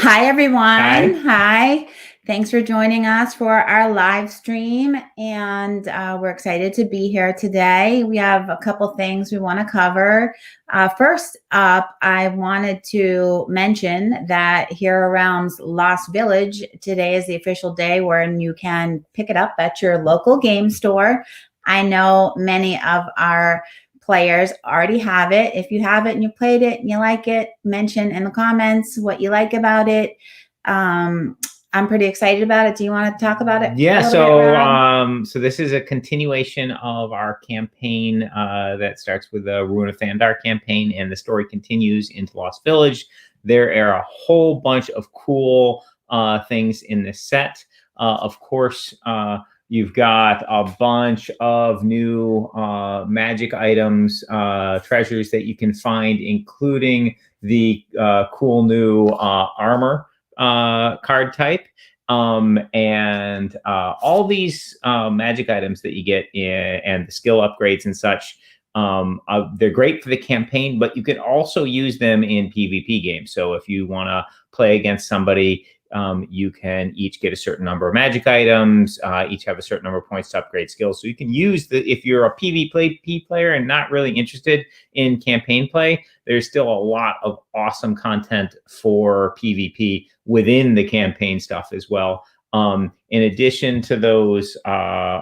Hi, everyone. Hi. Hi. Thanks for joining us for our live stream. And we're excited to be here today. We have a couple things we want to cover. First up, I wanted to mention that here around Lost Village, today is the official day when you can pick it up at your local game store. I know many of our players already have it. If you have it and you played it and you like it, mention in the comments what you like about it. I'm pretty excited about it. Do you want to talk about it? Yeah, so this is a continuation of our campaign that starts with the Ruin of Thandar campaign, and the story continues into Lost Village. There are a whole bunch of cool things in this set. Of course, you've got a bunch of new magic items, treasures that you can find, including the cool new armor card type. And all these magic items that you get and the skill upgrades and such, they're great for the campaign, but you can also use them in PvP games. So if you want to play against somebody, you can each get a certain number of magic items, each have a certain number of points to upgrade skills. So you can use if you're a PvP player and not really interested in campaign play, there's still a lot of awesome content for PvP within the campaign stuff as well. In addition to those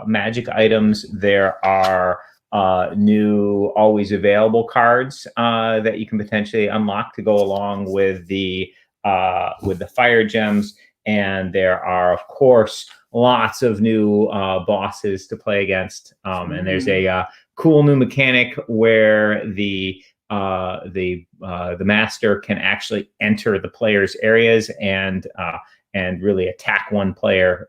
magic items, there are new always available cards that you can potentially unlock to go along with the fire gems. And there are, of course, lots of new bosses to play against. And there's a cool new mechanic where the master can actually enter the player's areas and really attack one player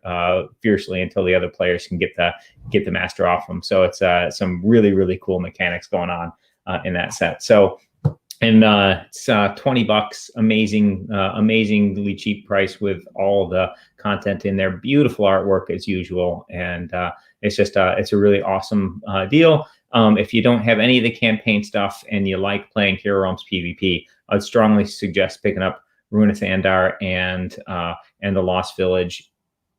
fiercely until the other players can get the master off them. So it's some really cool mechanics going on in that set. So. And it's $20, amazingly cheap price with all the content in there. Beautiful artwork as usual, and it's a really awesome deal. If you don't have any of the campaign stuff and you like playing Hero Realms PvP, I'd strongly suggest picking up Ruin of Thandar and the Lost Village.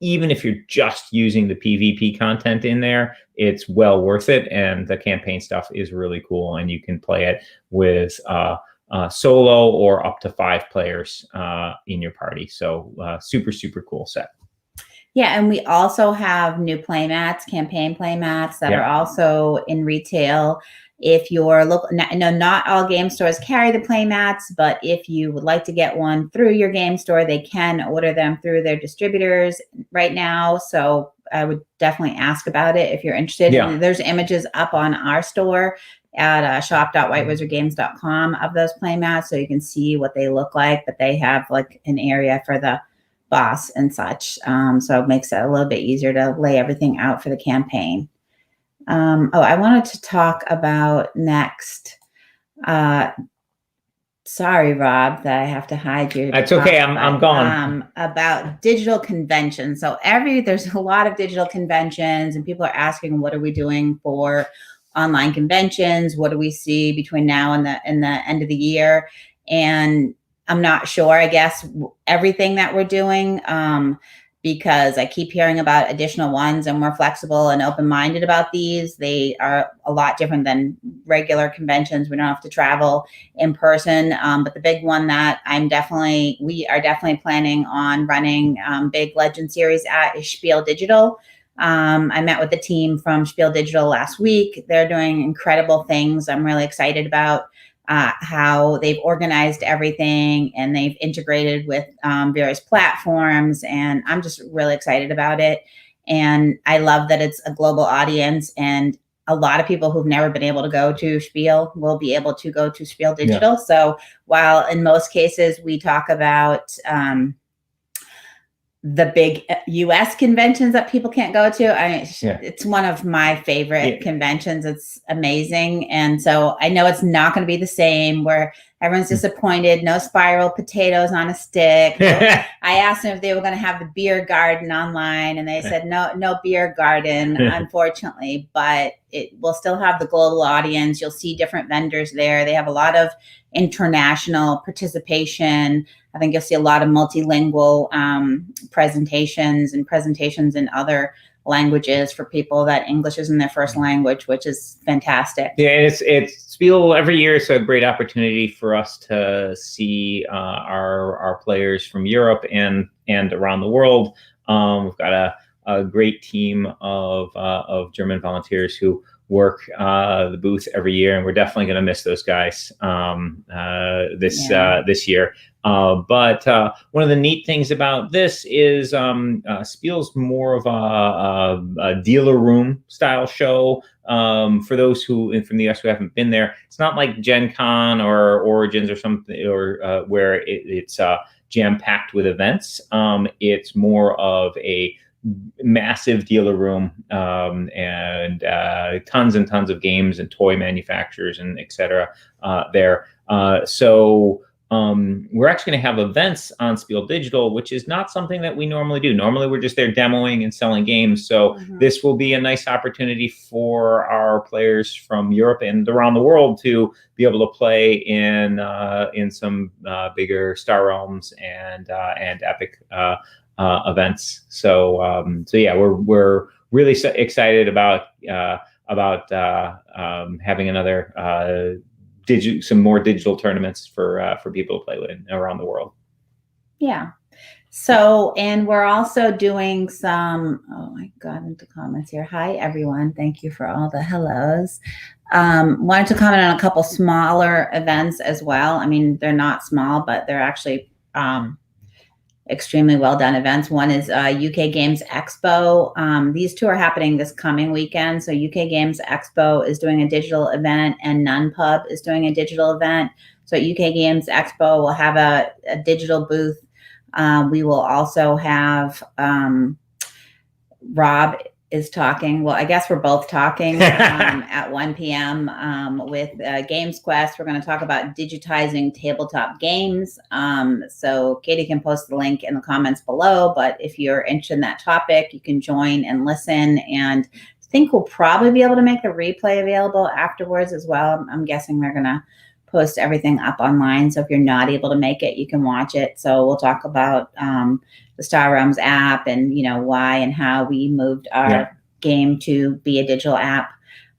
Even if you're just using the PvP content in there, it's well worth it. And the campaign stuff is really cool. And you can play it with solo or up to 5 players in your party. So super cool set. Yeah, and we also have new playmats, campaign playmats that are also in retail. If you're local, not all game stores carry the playmats, but if you would like to get one through your game store, they can order them through their distributors right now. So I would definitely ask about it if you're interested. Yeah. There's images up on our store at shop.whitewizardgames.com of those playmats, so you can see what they look like. But they have like an area for the boss and such, so it makes it a little bit easier to lay everything out for the campaign. I wanted to talk about next. Sorry, Rob, that I have to hide you. That's okay. I'm gone. About digital conventions. So there's a lot of digital conventions, and people are asking, what are we doing for online conventions? What do we see between now and the end of the year? And I'm not sure, I guess, everything that we're doing, because I keep hearing about additional ones, and we're flexible and open-minded about these. They are a lot different than regular conventions. We don't have to travel in person. But the big one that we are definitely planning on running big Legend series at is Spiel Digital. I met with the team from Spiel Digital last week. They're doing incredible things. I'm really excited about how they've organized everything, and they've integrated with various platforms, and I'm just really excited about it. And I love that it's a global audience, and a lot of people who've never been able to go to Spiel will be able to go to Spiel Digital. Yeah. So while in most cases we talk about the big US conventions that people can't go to, it's one of my favorite conventions. It's amazing. And so I know it's not going to be the same. We're Everyone's disappointed. No spiral potatoes on a stick. I asked them if they were going to have the beer garden online, and they said no beer garden, unfortunately. But it will still have the global audience. You'll see different vendors there. They have a lot of international participation. I think you'll see a lot of multilingual presentations in other languages for people that English isn't their first language, which is fantastic. Yeah, and it's Spiel every year. It's a great opportunity for us to see our players from Europe and around the world. We've got a great team of German volunteers who work the booth every year, and we're definitely going to miss those guys this year. But one of the neat things about this is Spiel's more of a dealer room style show. For those who from the US who haven't been there, it's not like Gen Con or Origins or something, or where it's jam packed with events. It's more of a massive dealer room and tons and tons of games and toy manufacturers and etc. there. So we're actually going to have events on Spiel Digital, which is not something that we normally do. Normally, we're just there demoing and selling games. So this will be a nice opportunity for our players from Europe and around the world to be able to play in some bigger Star Realms and Epic events. So yeah, we're really excited about having another some more digital tournaments for people to play with around the world. Yeah. So, and we're also doing some, oh, I got into comments here. Hi, everyone. Thank you for all the hellos. Wanted to comment on a couple smaller events as well. I mean, they're not small, but they're actually extremely well done events. One is UK Games Expo. These two are happening this coming weekend. So UK Games Expo is doing a digital event, and NunPub is doing a digital event. So at UK Games Expo, we'll have a digital booth. We will also have Rob is talking. Well, I guess we're both talking at 1 p.m. With Games Quest. We're going to talk about digitizing tabletop games. So Katie can post the link in the comments below. But if you're interested in that topic, you can join and listen. And I think we'll probably be able to make the replay available afterwards as well. I'm guessing they're going to post everything up online. So if you're not able to make it, you can watch it. So we'll talk about the Star Realms app and, you know, why and how we moved our game to be a digital app.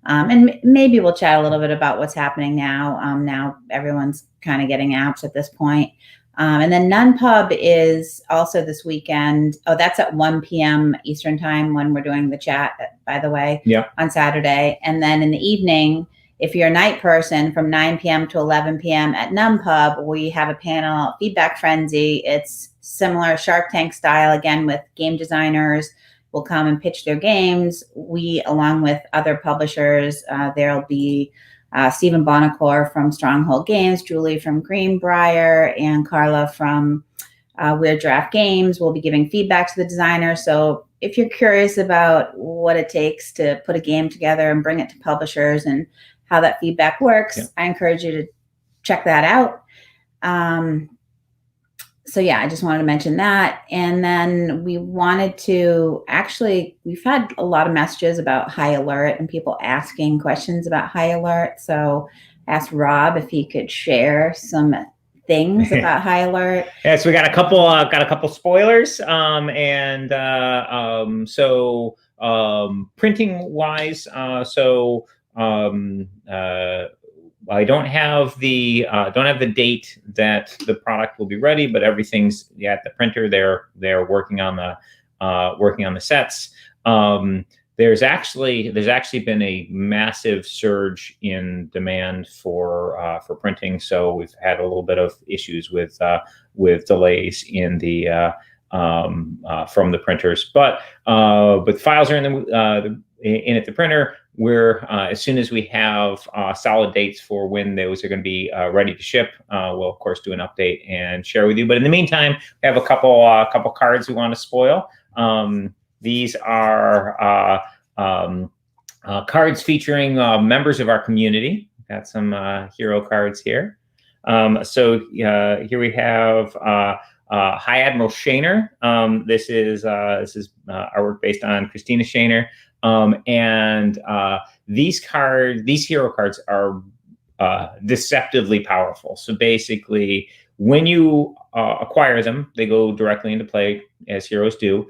And maybe we'll chat a little bit about what's happening now. Now everyone's kind of getting apps at this point. And then NunPub is also this weekend. Oh, that's at 1 p.m. Eastern time when we're doing the chat, by the way, on Saturday. And then in the evening, if you're a night person, from 9 p.m. to 11 p.m. at NunPub, we have a panel, Feedback Frenzy. It's similar Shark Tank style, again, with game designers will come and pitch their games. We, along with other publishers, there'll be Stephen Bonacore from Stronghold Games, Julie from Greenbrier, and Carla from Weird Draft Games will be giving feedback to the designer. So if you're curious about what it takes to put a game together and bring it to publishers and how that feedback works, I encourage you to check that out. So yeah, I just wanted to mention that. And then we wanted to we've had a lot of messages about High Alert and people asking questions about High Alert. So I asked Rob if he could share some things about High Alert. Yeah, so we got a couple spoilers. So printing wise, I don't have the date that the product will be ready, but everything's at the printer. They're working on the sets. There's actually been a massive surge in demand for printing. So we've had a little bit of issues with delays in the from the printers, but files are in the printer. We're as soon as we have solid dates for when those are going to be ready to ship, we'll of course do an update and share with you. But in the meantime, we have a couple cards we want to spoil. These are cards featuring members of our community. Got some hero cards here. So here we have High Admiral Shaner. This is artwork based on Christina Shaner. And these hero cards are deceptively powerful. So basically, when you acquire them, they go directly into play, as heroes do.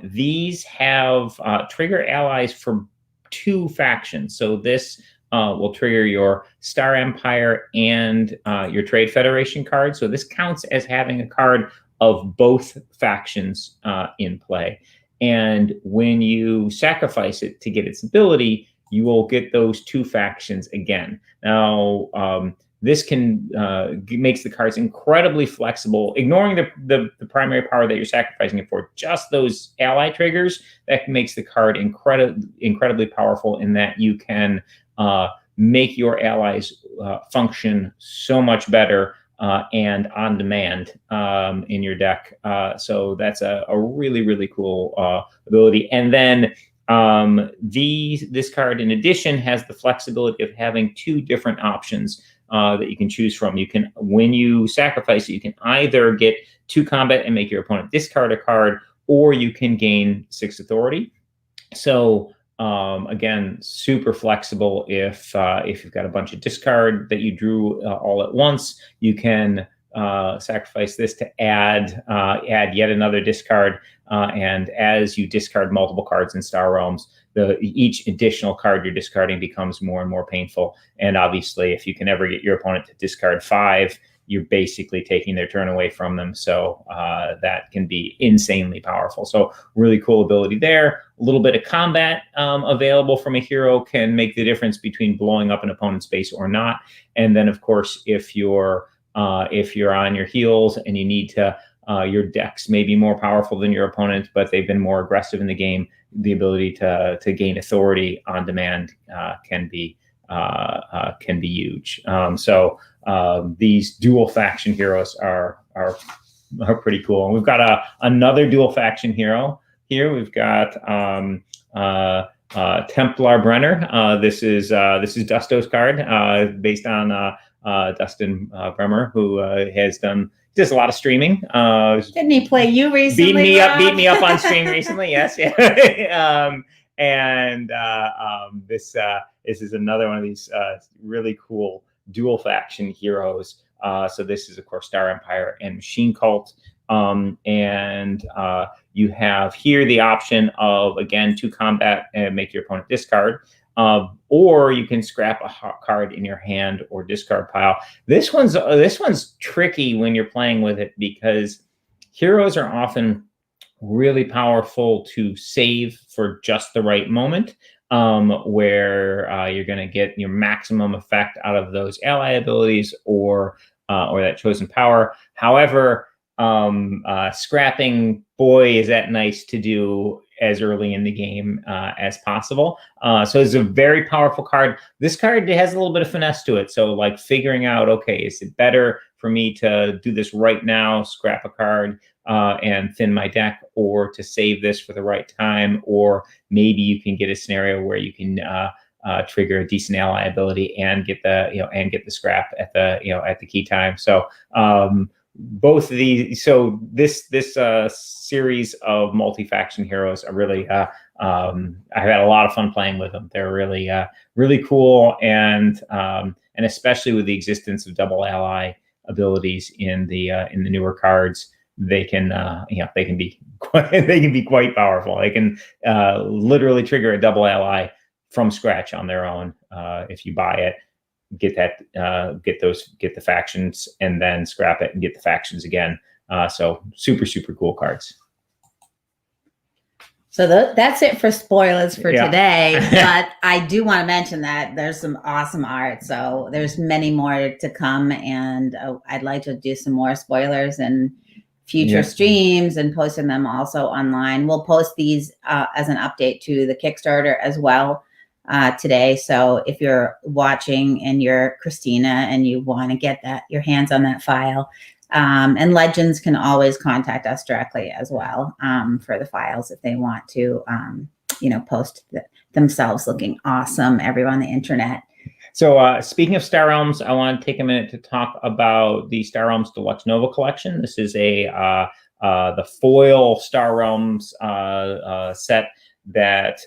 These have trigger allies for 2 factions. So this will trigger your Star Empire and your Trade Federation card. So this counts as having a card of both factions in play. And when you sacrifice it to get its ability, you will get those 2 factions again. Now, this makes the cards incredibly flexible, ignoring the primary power that you're sacrificing it for. Just those ally triggers, that makes the card incredibly powerful in that you can make your allies function so much better and on demand in your deck. So that's a really, really cool ability. And then this card, in addition, has the flexibility of having 2 different options that you can choose from. You can, when you sacrifice it, you can either get 2 combat and make your opponent discard a card, or you can gain 6 authority. So again, super flexible. If you've got a bunch of discard that you drew all at once, you can sacrifice this to add yet another discard. And as you discard multiple cards in Star Realms, each additional card you're discarding becomes more and more painful. And obviously, if you can ever get your opponent to discard 5, you're basically taking their turn away from them. So that can be insanely powerful. So really cool ability there. A little bit of combat available from a hero can make the difference between blowing up an opponent's base or not. And then, of course, if you're on your heels and you need to, your decks may be more powerful than your opponent, but they've been more aggressive in the game, the ability to gain authority on demand can be huge. So these dual faction heroes are pretty cool. And we've got another dual faction hero here. We've got Templar Brenner. This is Dusto's card, based on Dustin Bremer, who does a lot of streaming. Didn't he play you recently? Beat me up on stream recently. Yes, yeah. This is another one of these really cool dual faction heroes. So this is, of course, Star Empire and Machine Cult. You have here the option of, again, 2 combat and make your opponent discard. Or you can scrap a card in your hand or discard pile. This one's tricky when you're playing with it, because heroes are often really powerful to save for just the right moment, where you're going to get your maximum effect out of those ally abilities or that chosen power. However, scrapping, boy, is that nice to do as early in the game as possible. So it's a very powerful card. This card has a little bit of finesse to it. So like figuring out, okay, is it better for me to do this right now, scrap a card and thin my deck, or to save this for the right time? Or maybe you can get a scenario where you can trigger a decent ally ability and get the scrap at the key time. So both of these, so this series of multi-faction heroes are really I've had a lot of fun playing with them. They're really cool, and especially with the existence of double ally abilities in the newer cards, they can be quite powerful. They can literally trigger a double ally from scratch on their own if you buy it. Get the factions and then scrap it and get the factions again. So super cool cards. So that's it for spoilers for today. But I do want to mention that there's some awesome art. So there's many more to come, and I'd like to do some more spoilers and future streams and posting them also online. We'll post these as an update to the Kickstarter as well today. So if you're watching and you're Christina and you want to get your hands on that file, and Legends can always contact us directly as well for the files if they want to, post themselves looking awesome everywhere on the internet. So speaking of Star Realms, I want to take a minute to talk about the Star Realms Deluxe Nova collection. This is the foil Star Realms set that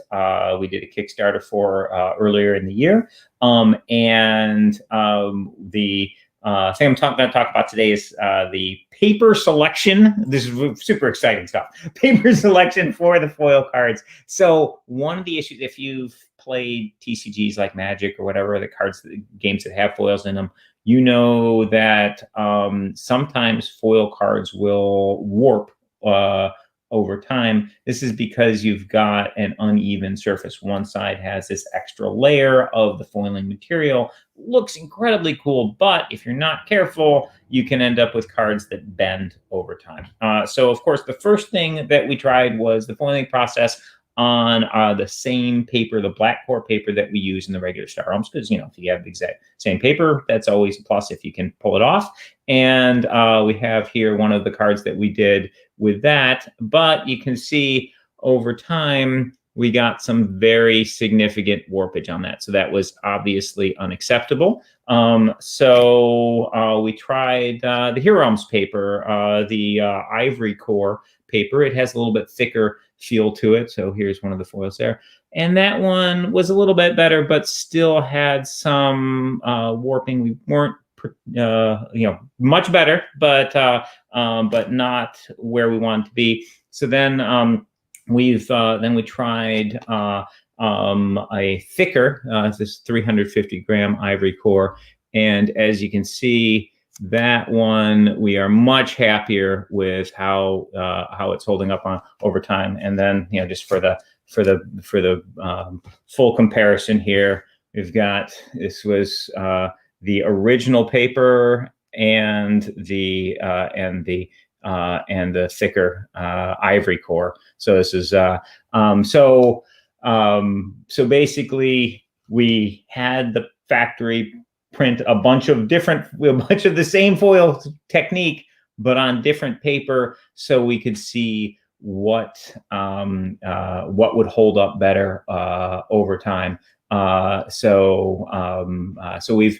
we did a Kickstarter for earlier in the year. The thing I'm going to talk about today is the paper selection. This is super exciting stuff. Paper selection for the foil cards. So one of the issues, if you've played TCGs like Magic or whatever, the games that have foils in them, you know that sometimes foil cards will warp over time. This is because you've got an uneven surface. One side has this extra layer of the foiling material. Looks incredibly cool, but if you're not careful, you can end up with cards that bend over time. So of course, the first thing that we tried was the foiling process on the same paper, the black core paper that we use in the regular Star Realms, because, you know, if you have the exact same paper, that's always a plus if you can pull it off. And we have here one of the cards that we did with that, but you can see over time, we got some very significant warpage on that. So that was obviously unacceptable. So we tried the Hero Realms paper, the Ivory core paper. It has a little bit thicker feel to it. So here's one of the foils there. And that one was a little bit better, but still had some warping. We weren't, much better, but not where we wanted to be. So then we tried a thicker, this 350 gram Ivory core, and as you can see, that one we are much happier with how it's holding up over time. And then, you know, just for the full comparison here, we've got, this was the original paper and the thicker Ivory core. So this is so basically we had the factory print a bunch of the same foil technique, but on different paper, so we could see what would hold up better over time. So we've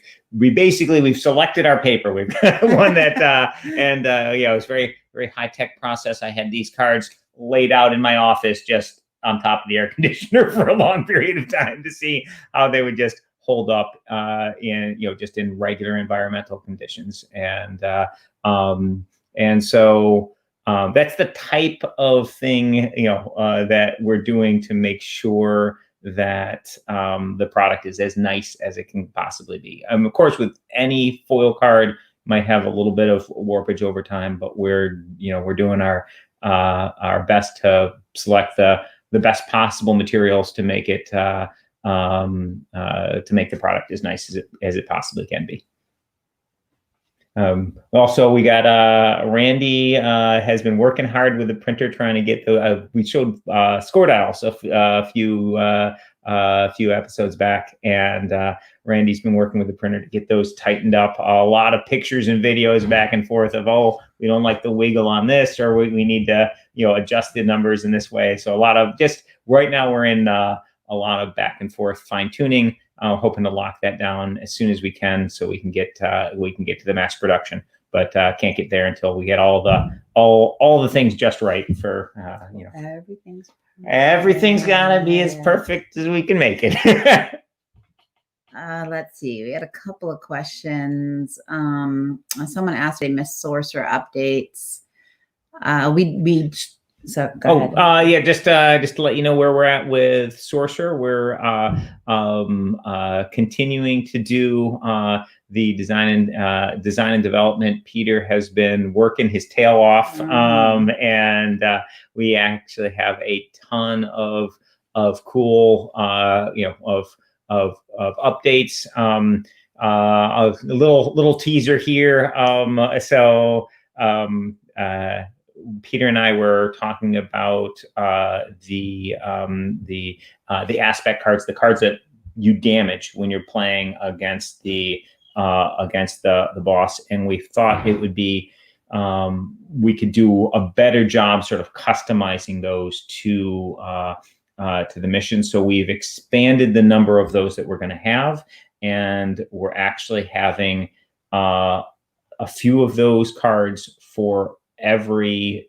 selected our paper. We've got one that it was very, very high tech process. I had these cards laid out in my office just on top of the air conditioner for a long period of time to see how they would just hold up just in regular environmental conditions. And so that's the type of thing that we're doing to make sure that the product is as nice as it can possibly be. Of course, with any foil card, might have a little bit of warpage over time, but we're doing our best to select the best possible materials to make it to make the product as nice as it possibly can be. Also, we got Randy has been working hard with the printer trying to get we showed score dials a few episodes back, and Randy's been working with the printer to get those tightened up. A lot of pictures and videos back and forth of, oh, we don't like the wiggle on this, or we need to adjust the numbers in this way. So a lot of right now we're in a lot of back and forth fine tuning. Hoping to lock that down as soon as we can, so we can get to the mass production. But can't get there until we get all the things just right for everything's gotta be as perfect as we can make it. Let's see. We had a couple of questions. Someone asked if they missed Sorcerer updates. So go ahead. Just to let you know where we're at with Sorcerer. We're continuing to do the design and development. Peter has been working his tail off, and we actually have a ton of cool of updates. A little teaser here. Peter and I were talking about the aspect cards, the cards that you damage when you're playing against the boss, and we thought it would be we could do a better job sort of customizing those to the mission. So we've expanded the number of those that we're going to have, and we're actually having a few of those cards for every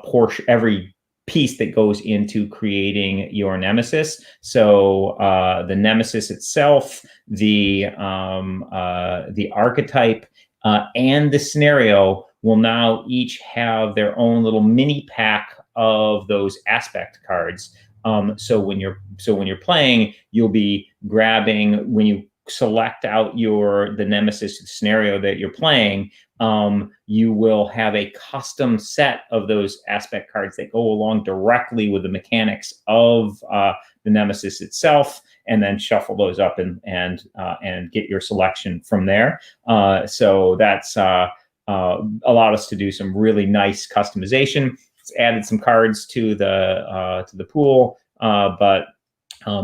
portion, every piece that goes into creating your nemesis. So the nemesis itself, the archetype, and the scenario will now each have their own little mini pack of those aspect cards. So when you're playing, you'll be grabbing, when you select out the nemesis scenario that you're playing, you will have a custom set of those aspect cards that go along directly with the mechanics of the nemesis itself, and then shuffle those up and get your selection from there. So that's allowed us to do some really nice customization. It's added some cards to the pool, but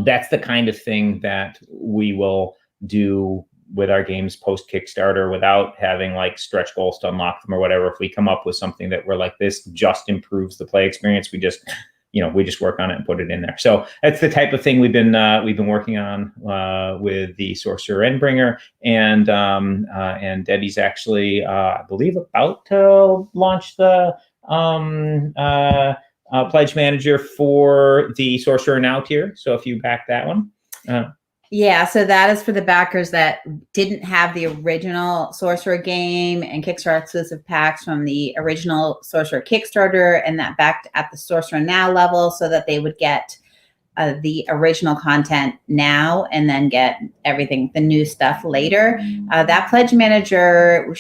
that's the kind of thing that we will do with our games post Kickstarter without having like stretch goals to unlock them or whatever. If we come up with something that we're like, this just improves the play experience, we just work on it and put it in there. So that's the type of thing we've been working on with the Sorcerer Endbringer, and Debbie's actually, I believe, about to launch the pledge manager for the Sorcerer Now tier. So if you back that one. Yeah, so that is for the backers that didn't have the original Sorcerer game and Kickstarter exclusive packs from the original Sorcerer Kickstarter, and that backed at the Sorcerer Now level, so that they would get the original content now and then get everything, the new stuff later. That pledge manager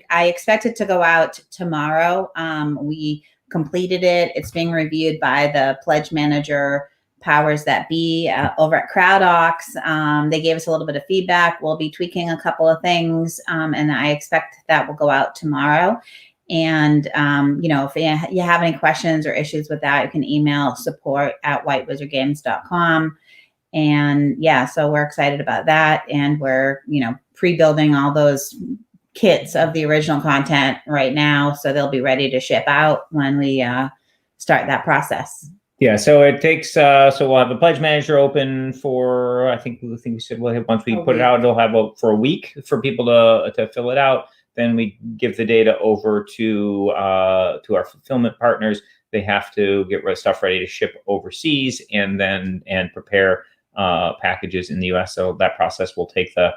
I expect it to go out tomorrow. We completed it. It's being reviewed by the pledge manager powers that be over at CrowdOx. They gave us a little bit of feedback. We'll be tweaking a couple of things, and I expect that will go out tomorrow. And, if you have any questions or issues with that, you can email support@whitewizardgames.com. And yeah, so we're excited about that. And we're, pre-building all those kits of the original content right now. So they'll be ready to ship out when we start that process. Yeah, so it takes. So we'll have a pledge manager open for. I think we said we'll have, once we put it out, it'll have for a week for people to fill it out. Then we give the data over to our fulfillment partners. They have to get stuff ready to ship overseas, and prepare packages in the U.S. So that process will take the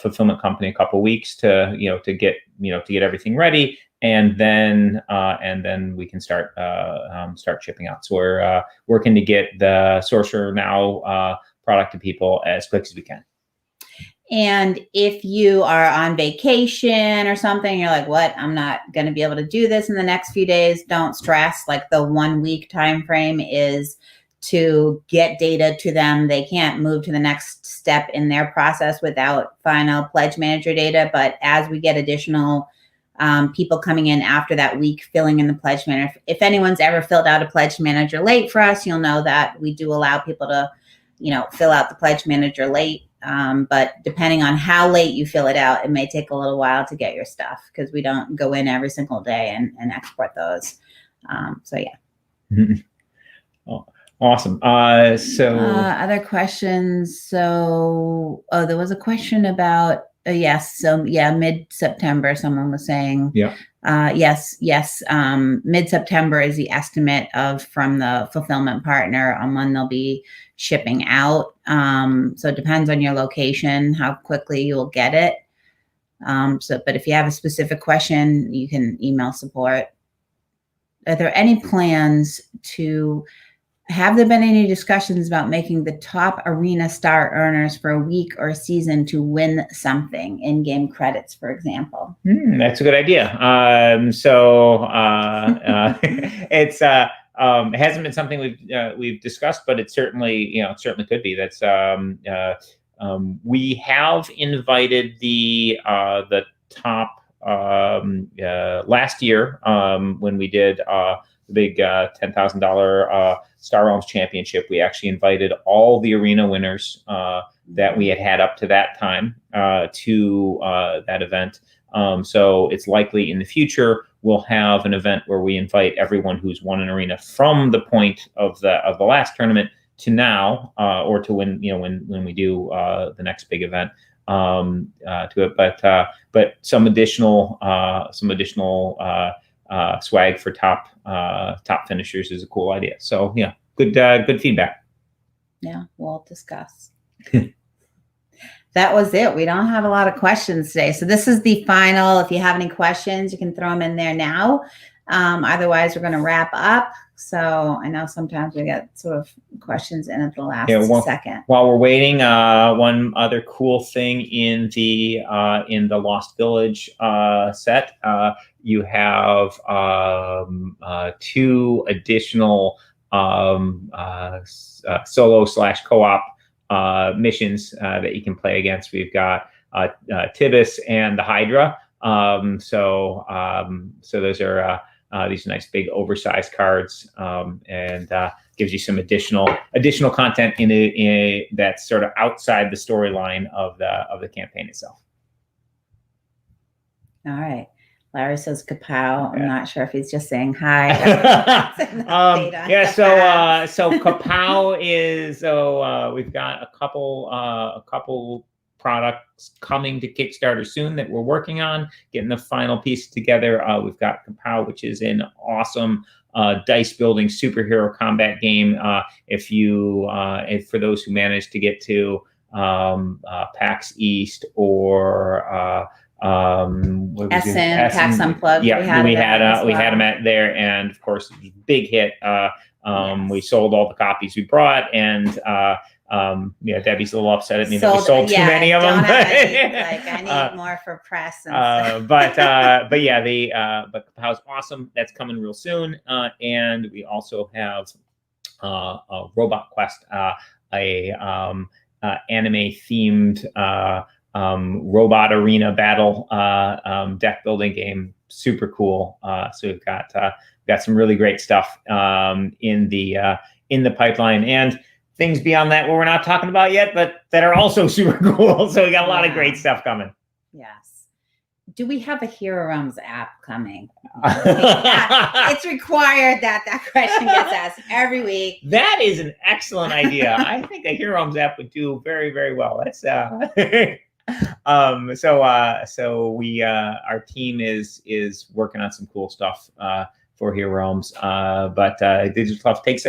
fulfillment company a couple weeks to get everything ready. And then we can start shipping out. So we're working to get the Sorcerer Now product to people as quick as we can. And if you are on vacation or something, you're like, what? I'm not going to be able to do this in the next few days. Don't stress. Like, the 1 week time frame is to get data to them. They can't move to the next step in their process without final pledge manager data. But as we get additional people coming in after that week filling in the pledge manager, if anyone's ever filled out a pledge manager late for us, you'll know that we do allow people to fill out the pledge manager late. But depending on how late you fill it out, it may take a little while to get your stuff, because we don't go in every single day and export those. So yeah. Oh, awesome. Other questions. So, there was a question about, yes. So yeah, mid-September, someone was saying, yes. Mid-September is the estimate from the fulfillment partner on when they'll be shipping out. So it depends on your location, how quickly you'll get it. But if you have a specific question, you can email support. Are there any plans have there been any discussions about making the top arena star earners for a week or a season to win something, in-game credits, for example? That's a good idea. It's it hasn't been something we've discussed, but it certainly could be. That's we have invited the top last year when we did the big $10,000 Star Realms Championship. We actually invited all the arena winners that we had up to that time to that event. So it's likely in the future we'll have an event where we invite everyone who's won an arena from the point of the last tournament to now, or to when we do the next big event to it. But some additional swag for top finishers is a cool idea. So yeah, good feedback. Yeah, we'll discuss. That was it. We don't have a lot of questions today. So this is the final. If you have any questions, you can throw them in there now. Otherwise, we're going to wrap up. So I know sometimes we get sort of questions in at the last second. While we're waiting, one other cool thing in the Lost Village set, you have 2 additional solo/co-op missions that you can play against. We've got Tibus and the Hydra. So those are these nice big oversized cards, and gives you some additional content in that's sort of outside the storyline of the campaign itself. All right. Larry says Kapow. I'm not sure if he's just saying hi. So Kapow is we've got a couple products coming to Kickstarter soon that we're working on, getting the final piece together. We've got Kapow, which is an awesome dice building superhero combat game. If for those who managed to get to PAX East or Essen, PAX Unplugged. Yeah, we had them at there, and of course, it was a big hit. Yes. We sold all the copies we brought, and Debbie's a little upset at me that we sold too many of them. I need more for press. And but Kapow's awesome. That's coming real soon, and we also have a Robot Quest, a anime themed robot arena battle deck building game. Super cool. So we've got some really great stuff in the pipeline, and things beyond that where we're not talking about yet, but that are also super cool. So we got a lot of great stuff coming. Yes. Do we have a Hero Realms app coming? It's required that question gets asked every week. That is an excellent idea. I think a Hero Realms app would do very, very well. That's so we our team is working on some cool stuff for Hero Realms, but digital stuff takes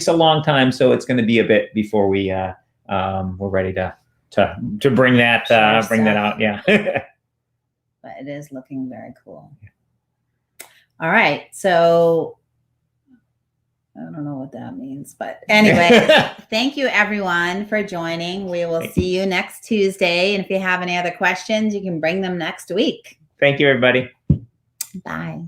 a long time, so it's going to be a bit before we're ready to bring that out. Yeah. But it is looking very cool. All right, so I don't know what that means, but anyway, thank you everyone for joining. We will see you next Tuesday. And if you have any other questions, you can bring them next week. Thank you, everybody. Bye.